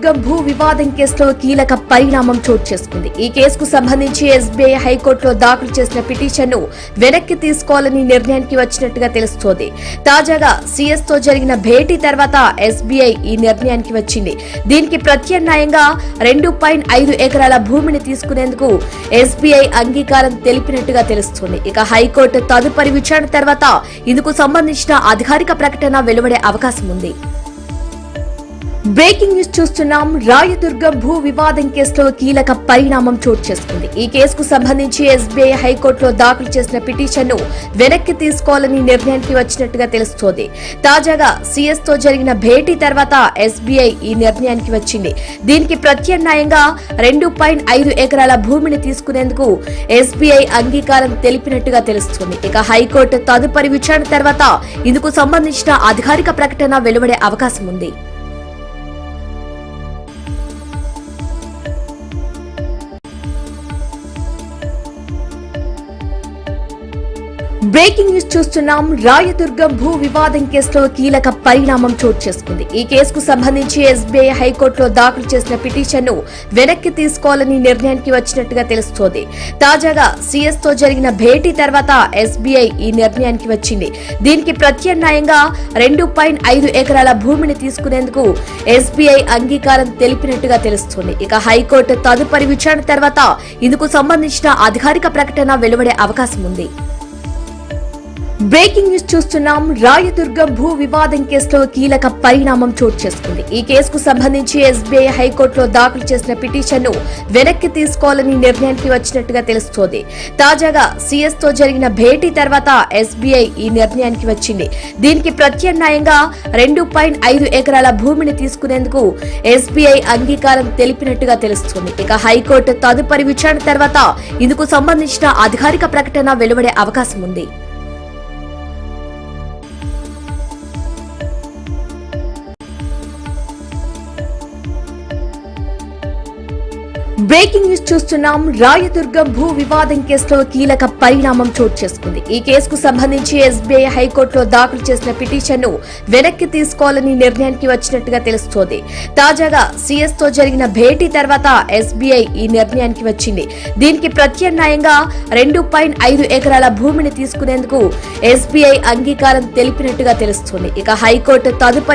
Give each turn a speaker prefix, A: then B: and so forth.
A: రాయదుర్గం భూ వివాదం కేసులో కీలక పరిణామం చోటు చేసుకుంది. ఈ కేసుకు సంబంధించి ఎస్బీఐ హైకోర్టులో దాఖలు చేసిన పిటిషన్ను వెనక్కి తీసుకోవాలని నిర్ణయానికి వచ్చినట్టుగా తెలుస్తోంది. తాజాగా సీఎస్ తో జరిగిన భేటీ తర్వాత ఎస్బీఐ ఈ నిర్ణయానికి వచ్చింది. దీనికి ప్రత్యామ్నాయంగా 2.5 ఎకరాల భూమిని తీసుకునేందుకు ఎస్బీఐ అంగీకారం తెలిపినట్టుగా తెలుస్తోంది. ఇక హైకోర్టు తదుపరి విచారణ తర్వాత ఇందుకు సంబంధించిన అధికారిక ప్రకటన వెలువడే అవకాశం ఉంది. బ్రేకింగ్ న్యూస్ చూస్తున్నాం. రాయదుర్గం భూ వివాదం కేసులో కీలక పరిణామం చోటు చేసుకుంది. ఈ కేసుకు సంబంధించి ఎస్బీఐ హైకోర్టులో దాఖలు చేసిన పిటిషన్ను వెనక్కి తీసుకోవాలని నిర్ణయానికి వచ్చినట్టుగా తెలుస్తోంది. తాజాగా సీఎస్ తో జరిగిన భేటీ తర్వాత ఎస్బీఐ ఈ నిర్ణయానికి వచ్చింది. దీనికి ప్రత్యామ్నాయంగా 2.5 ఎకరాల భూమిని తీసుకునేందుకు ఎస్బీఐ అంగీకారం తెలిపినట్టుగా తెలుస్తోంది. ఇక హైకోర్టు తదుపరి విచారణ తర్వాత ఇందుకు సంబంధించిన అధికారిక ప్రకటన వెలువడే అవకాశం ఉంది. బ్రేకింగ్ న్యూస్ చూస్తున్నాం. రాయదుర్గం భూ వివాదం కేసులో కీలక పరిణామం చోటు చేసుకుంది. ఈ కేసుకు సంబంధించి ఎస్బీఐ హైకోర్టులో దాఖలు చేసిన పిటిషన్ను వెనక్కి తీసుకోవాలని నిర్ణయానికి వచ్చినట్టుగా తెలుస్తోంది. తాజాగా సీఎస్ తో జరిగిన భేటీ తర్వాత ఎస్బీఐ ఈ నిర్ణయానికి వచ్చింది. దీనికి ప్రత్యామ్నాయంగా 2.5 ఎకరాల భూమిని తీసుకునేందుకు ఎస్బీఐ అంగీకారం తెలిపినట్టుగా తెలుస్తోంది. ఇక హైకోర్టు తదుపరి విచారణ తర్వాత ఇందుకు సంబంధించిన అధికారిక ప్రకటన వెలువడే అవకాశం ఉంది. బ్రేకింగ్ న్యూస్ చూస్తున్నాం. రాయదుర్గం భూ వివాదం కేసులో కీలక పరిణామం చోటు చేసుకుంది. ఈ కేసుకు సంబంధించి ఎస్బీఐ హైకోర్టులో దాఖలు చేసిన పిటిషన్ను వెనక్కి తీసుకోవాలని నిర్ణయానికి వచ్చినట్టుగా తెలుస్తోంది. తాజాగా సీఎస్ తో జరిగిన భేటీ తర్వాత ఎస్బీఐ ఈ నిర్ణయానికి వచ్చింది. దీనికి ప్రత్యామ్నాయంగా 2.5 ఎకరాల భూమిని తీసుకునేందుకు ఎస్బీఐ అంగీకారం తెలిపినట్టుగా తెలుస్తోంది. ఇక హైకోర్టు తదుపరి విచారణ తర్వాత ఇందుకు సంబంధించిన అధికారిక ప్రకటన వెలువడే అవకాశం ఉంది. బ్రేకింగ్ న్యూస్ చూస్తున్నాం. రాయదుర్గం భూ వివాదం కేసులో కీలక పరిణామం చోటు చేసుకుంది. ఈ కేసుకు సంబంధించి ఎస్బీఐ హైకోర్టులో దాఖలు చేసిన పిటిషన్ను వెనక్కి తీసుకోవాలని నిర్ణయానికి వచ్చినట్టుగా తెలుస్తోంది. తాజాగా సీఎస్ తో జరిగిన భేటీ తర్వాత ఎస్బీఐ ఈ నిర్ణయానికి వచ్చింది. దీనికి ప్రత్యామ్నాయంగా 2.5 ఎకరాల భూమిని తీసుకునేందుకు ఎస్బీఐ అంగీకారం తెలిపినట్టుగా తెలుస్తోంది. ఇక హైకోర్టు తదుపరి